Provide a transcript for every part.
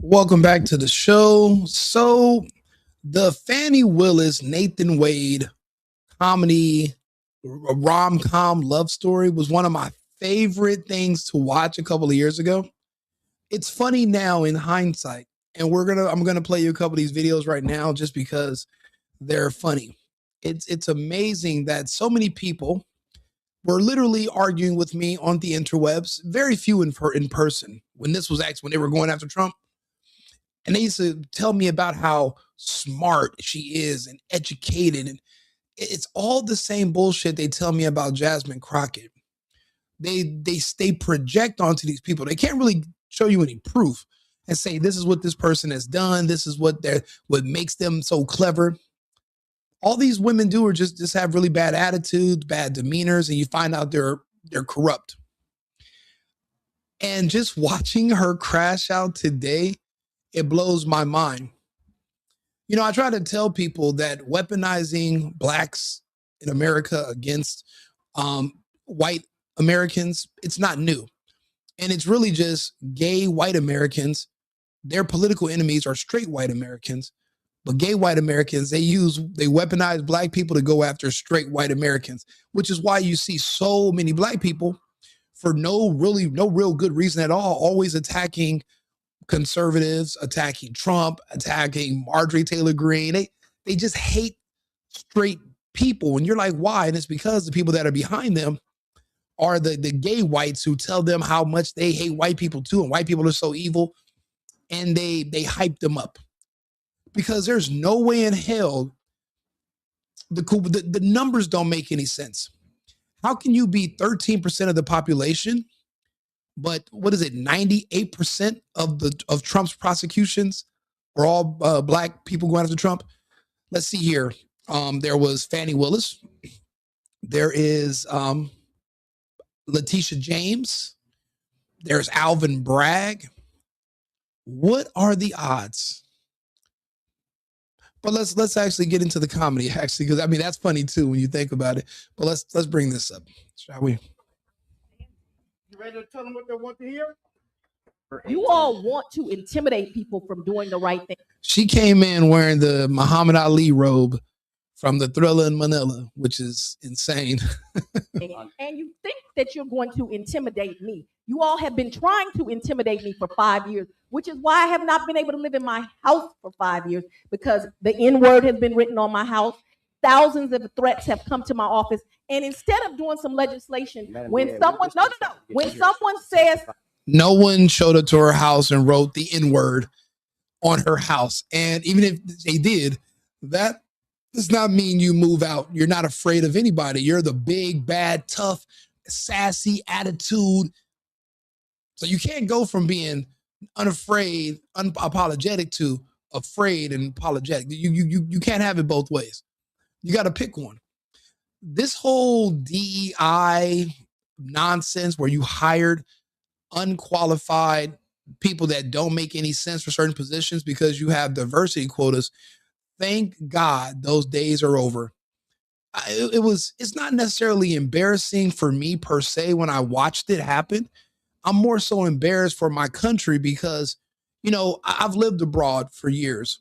Welcome back to the show. So, the Fannie Willis Nathan Wade comedy rom com love story was one of my favorite things to watch a couple of years ago. It's funny now in hindsight, and I'm gonna play you a couple of these videos right now just because they're funny. It's amazing that so many people were literally arguing with me on the interwebs. Very few in person when this was actually when they were going after Trump. And they used to tell me about how smart she is and educated. And it's all the same bullshit they tell me about Jasmine Crockett. They project onto these people. They can't really show you any proof and say this is what this person has done. This is what makes them so clever. All these women do are just have really bad attitudes, bad demeanors, and you find out they're corrupt. And just watching her crash out today, it blows my mind. You know, I try to tell people that weaponizing blacks in America against white Americans, it's not new. And it's really just gay white Americans. Their political enemies are straight white Americans. But gay white Americans, they weaponize black people to go after straight white Americans, which is why you see so many black people for no real good reason at all, always attacking conservatives, attacking Trump, attacking Marjorie Taylor Greene. They just hate straight people. And you're like, why? And it's because the people that are behind them are the gay whites who tell them how much they hate white people too, and white people are so evil, and they hype them up. Because there's no way in hell the numbers don't make any sense. How can you be 13% of the population, but what is it? 98% of Trump's prosecutions are all black people going after Trump. Let's see here. There was Fannie Willis. There is Letitia James. There's Alvin Bragg. What are the odds? But let's actually get into the comedy, actually, because I mean that's funny too when you think about it. But let's bring this up, shall we? You ready to tell them what they want to hear? You all want to intimidate people from doing the right thing. She came in wearing the Muhammad Ali robe from the Thriller in Manila, which is insane. And you think that you're going to intimidate me. You all have been trying to intimidate me for 5 years, which is why I have not been able to live in my house for 5 years, because the N-word has been written on my house. Thousands of threats have come to my office. And instead of doing some legislation, when someone says, no one showed up to her house and wrote the N-word on her house. And even if they did, that does not mean you move out. You're not afraid of anybody. You're the big, bad, tough, sassy attitude. So you can't go from being unafraid, unapologetic to afraid and apologetic. You can't have it both ways. You got to pick one. This whole DEI nonsense where you hired unqualified people that don't make any sense for certain positions because you have diversity quotas. Thank God those days are over. It's not necessarily embarrassing for me per se when I watched it happen. I'm more so embarrassed for my country because, you know, I've lived abroad for years.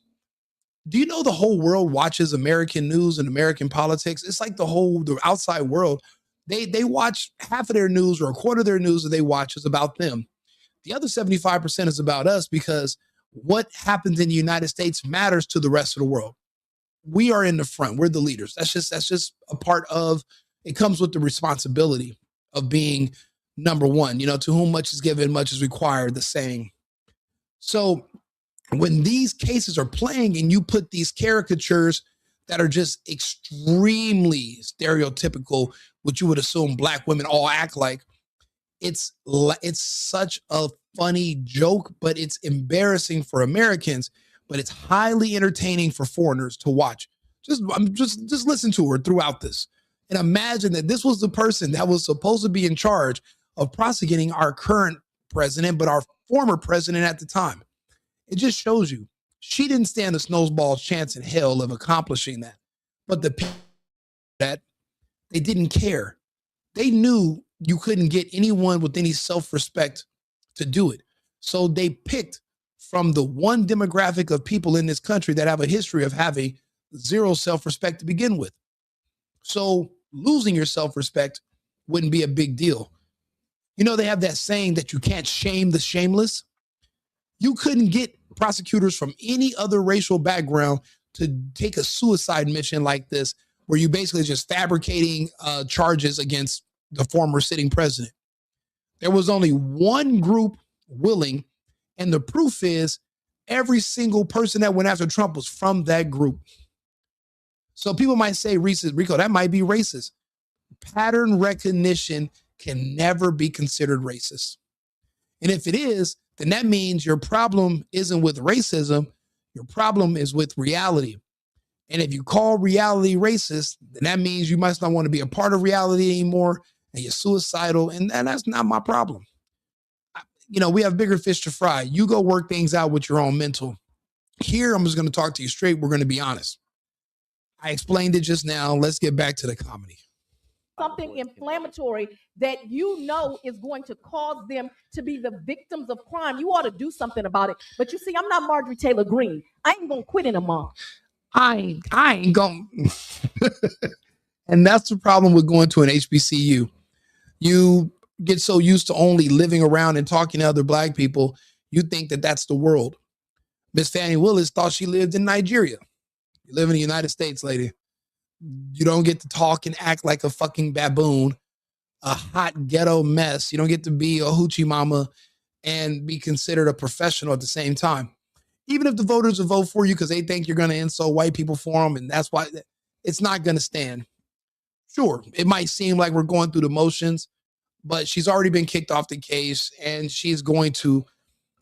Do you know the whole world watches American news and American politics? It's like the outside world. They watch half of their news or a quarter of their news that they watch is about them. The other 75% is about us because what happens in the United States matters to the rest of the world. We are in the front. We're the leaders. That's just a part of it. Comes with the responsibility of being number one. You know, to whom much is given, much is required, the saying. So when these cases are playing and you put these caricatures that are just extremely stereotypical, which you would assume black women all act like, it's such a funny joke, but it's embarrassing for Americans, but it's highly entertaining for foreigners to watch. Just listen to her throughout this and imagine that this was the person that was supposed to be in charge of prosecuting our current president, but our former president at the time. It just shows you she didn't stand a snowball's chance in hell of accomplishing that. But the people that they didn't care. They knew you couldn't get anyone with any self-respect to do it. So they picked from the one demographic of people in this country that have a history of having zero self-respect to begin with. So losing your self-respect wouldn't be a big deal. You know, they have that saying that you can't shame the shameless. You couldn't get prosecutors from any other racial background to take a suicide mission like this, where you basically just fabricating charges against the former sitting president. There was only one group willing, and the proof is every single person that went after Trump was from that group. So people might say, Rico, that might be racist. Pattern recognition can never be considered racist. And if it is, then that means your problem isn't with racism. Your problem is with reality. And if you call reality racist, then that means you must not want to be a part of reality anymore, and you're suicidal, and that's not my problem. You know, we have bigger fish to fry. You go work things out with your own mental. Here, I'm just going to talk to you straight. We're going to be honest. I explained it just now. Let's get back to the comedy. Something inflammatory that you know is going to cause them to be the victims of crime, you ought to do something about it. But you see, I'm not Marjorie Taylor Greene. I ain't going to quit in a month. I ain't going. And that's the problem with going to an HBCU. You get so used to only living around and talking to other Black people, you think that that's the world. Miss Fannie Willis thought she lived in Nigeria. You live in the United States, lady. You don't get to talk and act like a fucking baboon, a hot ghetto mess. You don't get to be a hoochie mama and be considered a professional at the same time. Even if the voters will vote for you because they think you're going to insult white people for them, and that's why it's not going to stand. Sure, it might seem like we're going through the motions, but she's already been kicked off the case, and she's going to,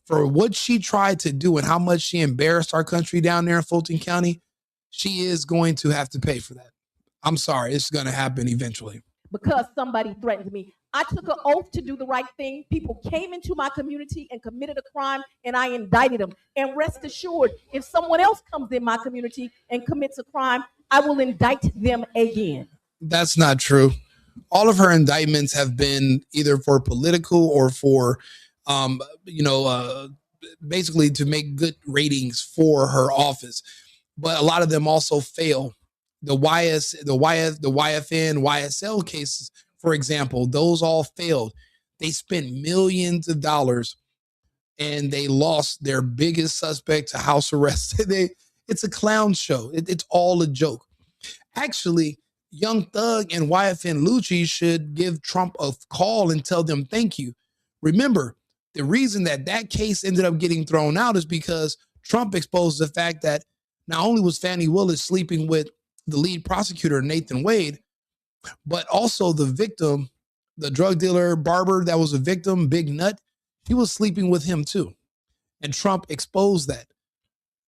for what she tried to do and how much she embarrassed our country down there in Fulton County, she is going to have to pay for that. I'm sorry, it's going to happen eventually. Because somebody threatened me. I took an oath to do the right thing. People came into my community and committed a crime, and I indicted them. And rest assured, if someone else comes in my community and commits a crime, I will indict them again. That's not true. All of her indictments have been either for political or for, basically to make good ratings for her office. But a lot of them also fail. The YFN, YSL cases, for example, those all failed. They spent millions of dollars and they lost their biggest suspect to house arrest. It's a clown show. It's all a joke. Actually, Young Thug and YFN Lucci should give Trump a call and tell them thank you. Remember, the reason that case ended up getting thrown out is because Trump exposed the fact that not only was Fannie Willis sleeping with the lead prosecutor, Nathan Wade, but also the victim, the drug dealer, barber that was a victim, Big Nut, he was sleeping with him too. And Trump exposed that.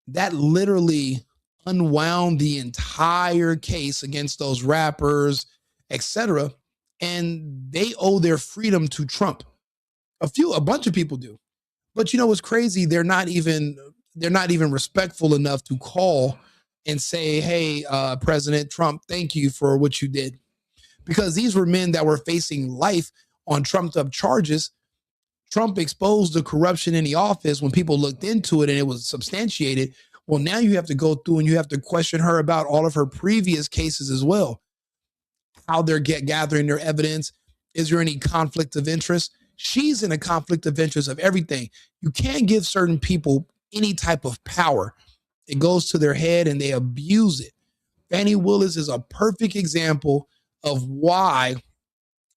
That literally unwound the entire case against those rappers, etc. And they owe their freedom to Trump. A bunch of people do. But you know what's crazy? They're not even respectful enough to call and say, hey, President Trump, thank you for what you did. Because these were men that were facing life on trumped-up charges. Trump exposed the corruption in the office when people looked into it and it was substantiated. Well, now you have to go through and you have to question her about all of her previous cases as well. How they're gathering their evidence. Is there any conflict of interest? She's in a conflict of interest of everything. You can't give certain people any type of power. It goes to their head and they abuse it. Fannie Willis is a perfect example of why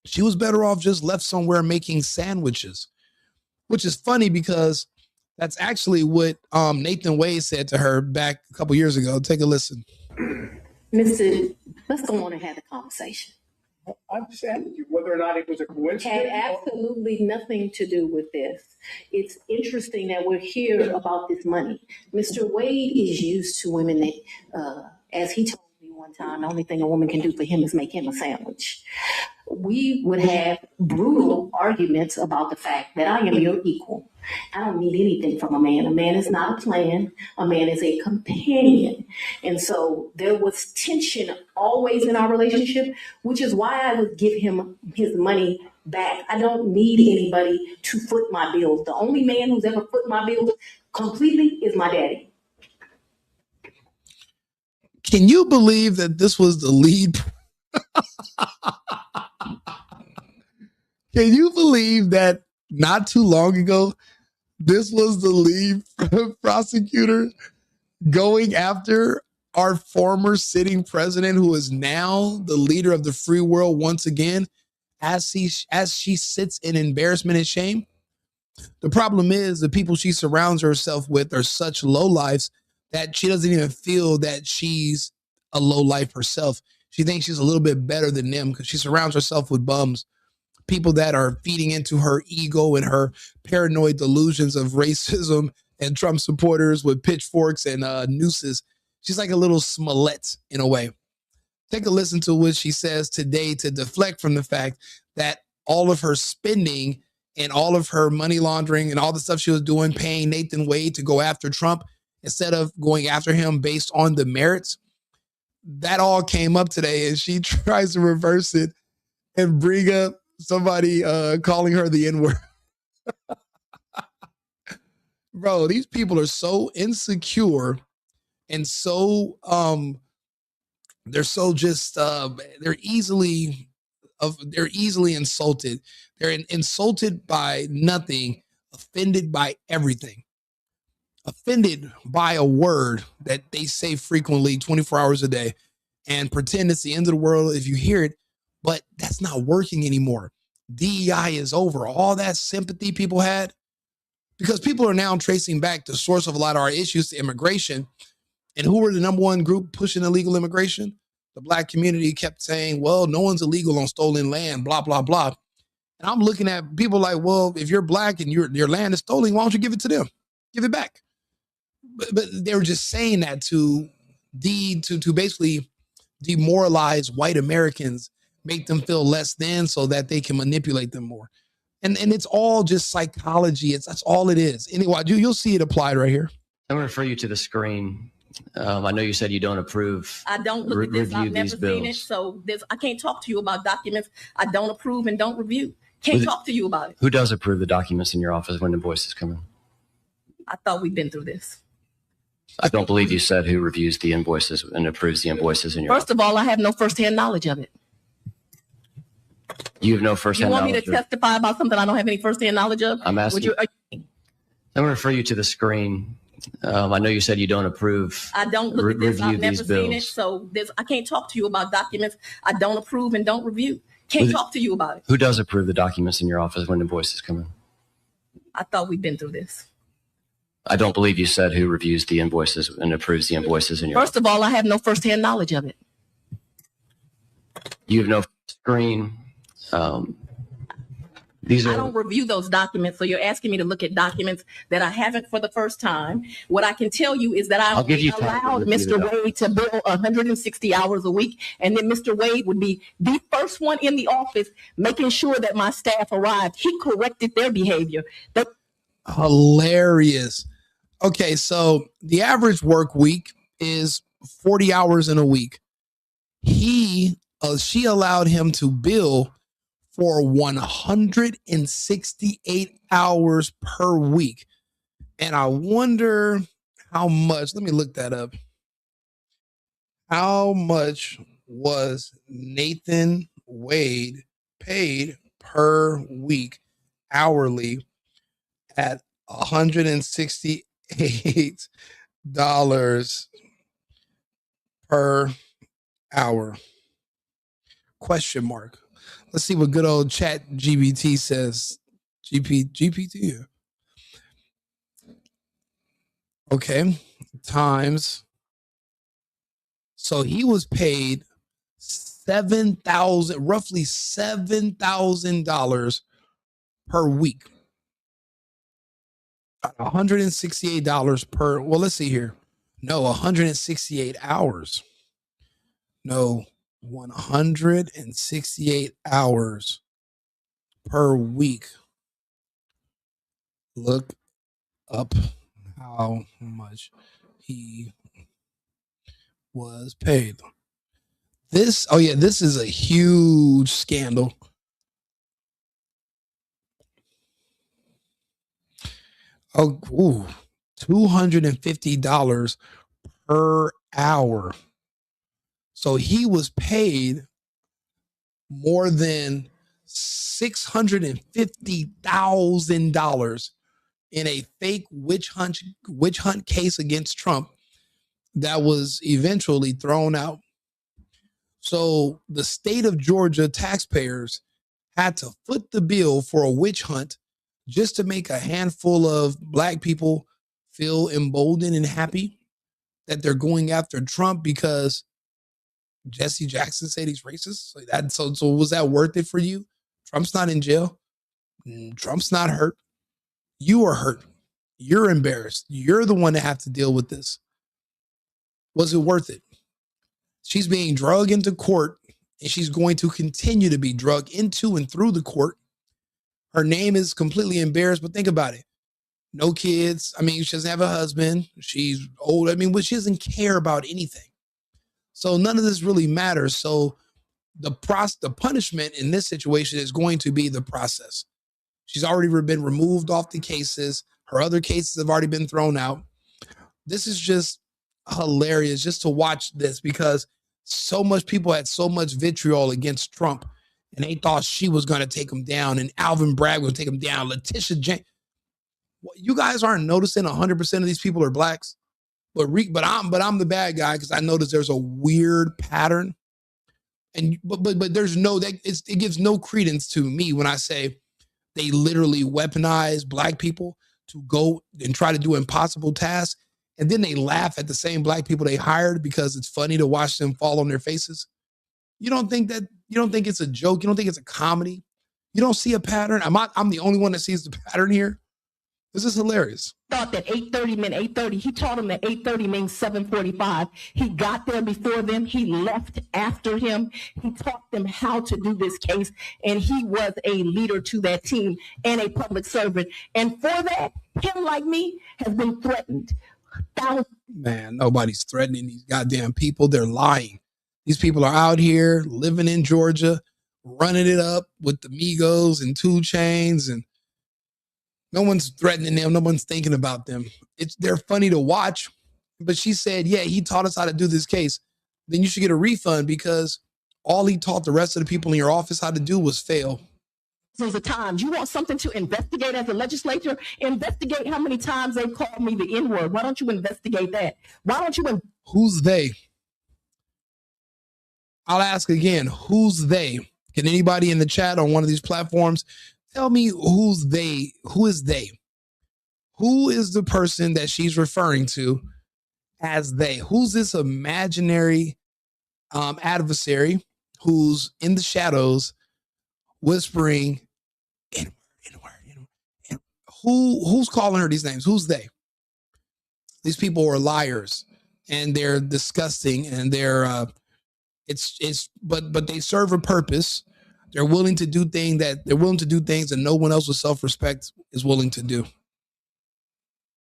she was better off just left somewhere making sandwiches, which is funny because that's actually what Nathan Wade said to her back a couple years ago. Take a listen. Mr. Let's go on and have the conversation. I'm just asking you whether or not it was a coincidence. Had absolutely nothing to do with this. It's interesting that we're here about this money. Mr. Wade is used to women that, as he told me one time, the only thing a woman can do for him is make him a sandwich. We would have brutal arguments about the fact that I am your equal. I don't need anything from a man. A man is not a plan. A man is a companion. And so there was tension always in our relationship, which is why I would give him his money back. I don't need anybody to foot my bills. The only man who's ever foot my bills completely is my daddy. Can you believe that this was the lead? Can you believe that not too long ago, this was the lead prosecutor going after our former sitting president, who is now the leader of the free world once again, as she sits in embarrassment and shame? The problem is the people she surrounds herself with are such lowlifes that she doesn't even feel that she's a lowlife herself. She thinks she's a little bit better than them because she surrounds herself with bums, people that are feeding into her ego and her paranoid delusions of racism and Trump supporters with pitchforks and nooses. She's like a little Smollett in a way. Take a listen to what she says today to deflect from the fact that all of her spending and all of her money laundering and all the stuff she was doing, paying Nathan Wade to go after Trump instead of going after him based on the merits, that all came up today, and she tries to reverse it and bring up somebody calling her the N-word. Bro, these people are so insecure and so they're so just they're easily insulted. They're insulted by nothing, offended by everything. Offended by a word that they say frequently 24 hours a day and pretend it's the end of the world if you hear it, but that's not working anymore. DEI is over. All that sympathy people had, because people are now tracing back the source of a lot of our issues to immigration. And who were the number one group pushing illegal immigration? The Black community kept saying, well, no one's illegal on stolen land, blah, blah, blah. And I'm looking at people like, well, if you're Black and your land is stolen, why don't you give it to them? Give it back. But they were just saying that to basically demoralize white Americans, make them feel less than so that they can manipulate them more. And it's all just psychology. That's all it is. Anyway, you'll see it applied right here. I'm going to refer you to the screen. I know you said you don't approve. I don't look at this. I've never seen it. So I can't talk to you about documents I don't approve and don't review. Can't talk to you about it. Who does approve the documents in your office when invoices come in? I thought we'd been through this. I don't believe you said who reviews the invoices and approves the invoices in your office. First of all, I have no firsthand knowledge of it. You have no firsthand knowledge. You want me to testify about something I don't have any firsthand knowledge of? I'm asking. I'm going to refer you to the screen. I know you said you don't approve. I don't look at this. I've never seen it. So I can't talk to you about documents I don't approve and don't review. Can't talk to you about it. Who does approve the documents in your office when invoices come in? I thought we'd been through this. I don't believe you said who reviews the invoices and approves the invoices in your office. First of all, I have no firsthand knowledge of it. You have no screen. I don't review those documents, so you're asking me to look at documents that I haven't for the first time. What I can tell you is that I allowed Mr. Wade to bill 160 hours a week, and then Mr. Wade would be the first one in the office making sure that my staff arrived. He corrected their behavior. Hilarious. Okay, so the average work week is 40 hours in a week. She allowed him to bill for 168 hours per week. And I wonder how much, let me look that up. How much was Nathan Wade paid per week hourly at $168 per hour? Question mark. Let's see what good old Chat GPT says. GPT. Okay. Times. So he was paid roughly $7,000 per week. $168 per, well, let's see here. No, 168 hours. No, 168 hours per week. Look up how much he was paid. This is a huge scandal. Oh, $250 per hour. So he was paid more than $650,000 in a fake witch hunt case against Trump that was eventually thrown out. So the state of Georgia taxpayers had to foot the bill for a witch hunt just to make a handful of black people feel emboldened and happy that they're going after Trump because Jesse Jackson said he's racist. So was that worth it for you? Trump's not in jail. Trump's not hurt. You are hurt. You're embarrassed. You're the one that have to deal with this. Was it worth it? She's being drugged into court, and she's going to continue to be drugged into and through the court. Her name is completely embarrassed, but think about it. No kids. I mean, she doesn't have a husband. She's old. I mean, but she doesn't care about anything. So none of this really matters. So the punishment in this situation is going to be the process. She's already been removed off the cases. Her other cases have already been thrown out. This is just hilarious just to watch this because so much people had so much vitriol against Trump and they thought she was going to take him down and Alvin Bragg would take him down. Letitia James. You guys aren't noticing 100% of these people are blacks, but I'm the bad guy because I noticed there's a weird pattern. And but there's it gives no credence to me when I say they literally weaponize black people to go and try to do impossible tasks. And then they laugh at the same black people they hired because it's funny to watch them fall on their faces. You don't think it's a joke. You don't think it's a comedy. You don't see a pattern. I'm the only one that sees the pattern here. This is hilarious. Thought that 8:30 meant 8:30. He taught him that 8:30 means 7:45. He got there before them. He left after him. He taught them how to do this case, and he was a leader to that team and a public servant. And for that, him like me has been threatened. Man, nobody's threatening these goddamn people. They're lying. These people are out here living in Georgia, running it up with the Migos and 2 Chainz, and no one's threatening them. No one's thinking about them. They're funny to watch. But she said, yeah, he taught us how to do this case. Then you should get a refund because all he taught the rest of the people in your office how to do was fail. Of times. You want something to investigate as a legislature? Investigate how many times they called me the N-word. Why don't you investigate that? Why don't you? Who's they? I'll ask again. Who's they? Can anybody in the chat on one of these platforms tell me who's they? Who is they? Who is the person that she's referring to as they? Who's this imaginary adversary who's in the shadows whispering N-word. Who's calling her these names? Who's they? These people are liars and they're disgusting and they're but they serve a purpose. They're willing to do things that no one else with self-respect is willing to do.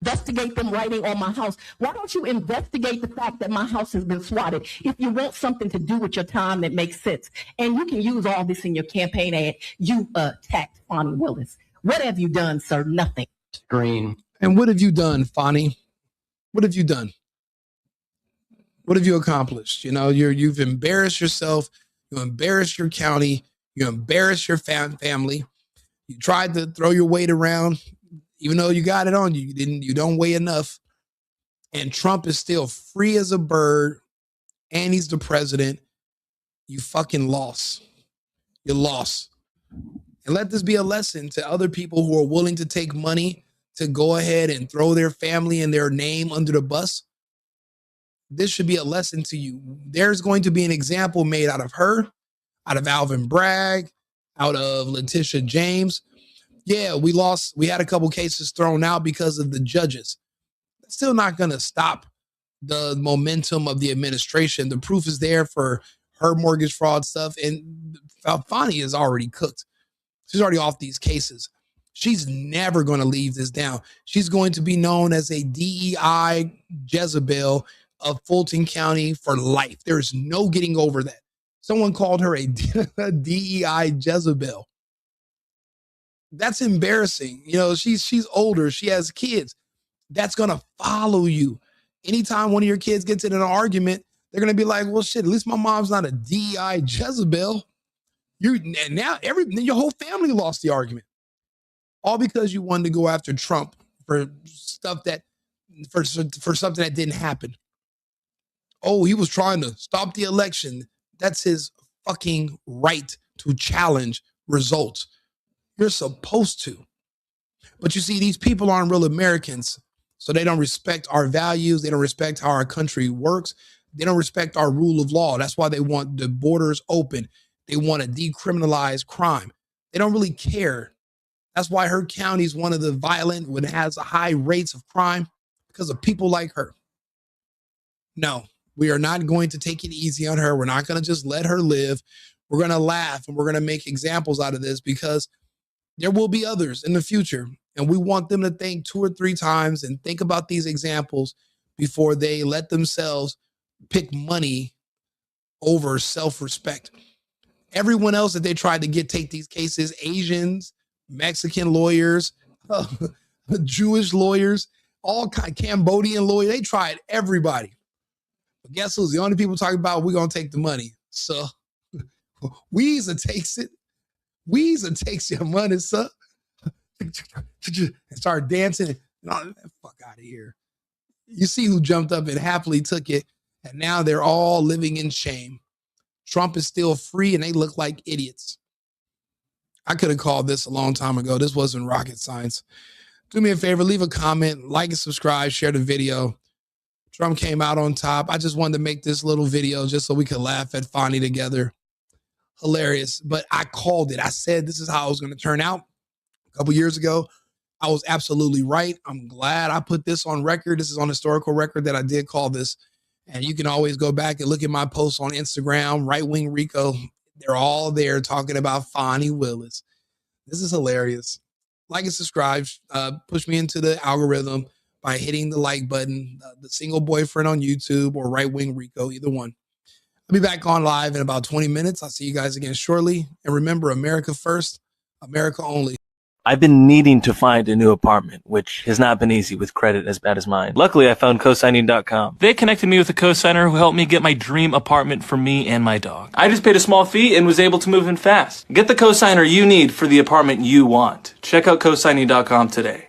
Investigate them writing on my house. Why don't you investigate the fact that my house has been swatted? If you want something to do with your time that makes sense, and you can use all this in your campaign ad, you attacked FANI Willis. What have you done, sir? Nothing. Green. And what have you done, FANI? What have you done? What have you accomplished? You know, you've embarrassed yourself. You embarrassed your county. You embarrassed your family. You tried to throw your weight around. Even though you got it on you, you don't weigh enough. And Trump is still free as a bird and he's the president. You fucking lost. You lost. And let this be a lesson to other people who are willing to take money to go ahead and throw their family and their name under the bus. This should be a lesson to you. There's going to be an example made out of her, out of Alvin Bragg, out of Letitia James. Yeah, we lost. We had a couple cases thrown out because of the judges. That's still not going to stop the momentum of the administration. The proof is there for her mortgage fraud stuff. And FANI is already cooked. She's already off these cases. She's never going to leave this down. She's going to be known as a DEI Jezebel of Fulton County for life. There's no getting over that. Someone called her a DEI Jezebel. That's embarrassing. You know, she's older. She has kids. That's going to follow you. Anytime one of your kids gets in an argument, they're going to be like, well, shit, at least my mom's not a DEI Jezebel. Now your whole family lost the argument. All because you wanted to go after Trump for something that didn't happen. Oh, he was trying to stop the election. That's his fucking right to challenge results. You're supposed to. But you see, these people aren't real Americans, so they don't respect our values. They don't respect how our country works. They don't respect our rule of law. That's why they want the borders open. They want to decriminalize crime. They don't really care. That's why her county is one of the violent, when it has high rates of crime, because of people like her. No, we are not going to take it easy on her. We're not going to just let her live. We're going to laugh and we're going to make examples out of this, because there will be others in the future. And we want them to think 2 or 3 times and think about these examples before they let themselves pick money over self-respect. Everyone else that they tried to take these cases, Asians, Mexican lawyers, Jewish lawyers, all kind, Cambodian lawyers, they tried everybody. But guess who's the only people talking about we're going to take the money? So Weezer takes it. Weezer takes your money, sir. And start dancing. No, fuck out of here. You see who jumped up and happily took it, and now they're all living in shame. Trump is still free, and they look like idiots. I could have called this a long time ago. This wasn't rocket science. Do me a favor, leave a comment, like and subscribe, share the video. Trump came out on top. I just wanted to make this little video just so we could laugh at FANI together. Hilarious. But I called it. I said this is how it was going to turn out a couple years ago. I was absolutely right. I'm glad I put this on record. This is on historical record that I did call this. And you can always go back and look at my posts on Instagram, Right-Wing Rico. They're all there talking about FANI Willis. This is hilarious. Like and subscribe. Push me into the algorithm by hitting the like button. The Single Boyfriend on YouTube or Right-Wing Rico, either one. I'll be back on live in about 20 minutes. I'll see you guys again shortly. And remember, America first, America only. I've been needing to find a new apartment, which has not been easy with credit as bad as mine. Luckily, I found cosigning.com. They connected me with a cosigner who helped me get my dream apartment for me and my dog. I just paid a small fee and was able to move in fast. Get the cosigner you need for the apartment you want. Check out cosigning.com today.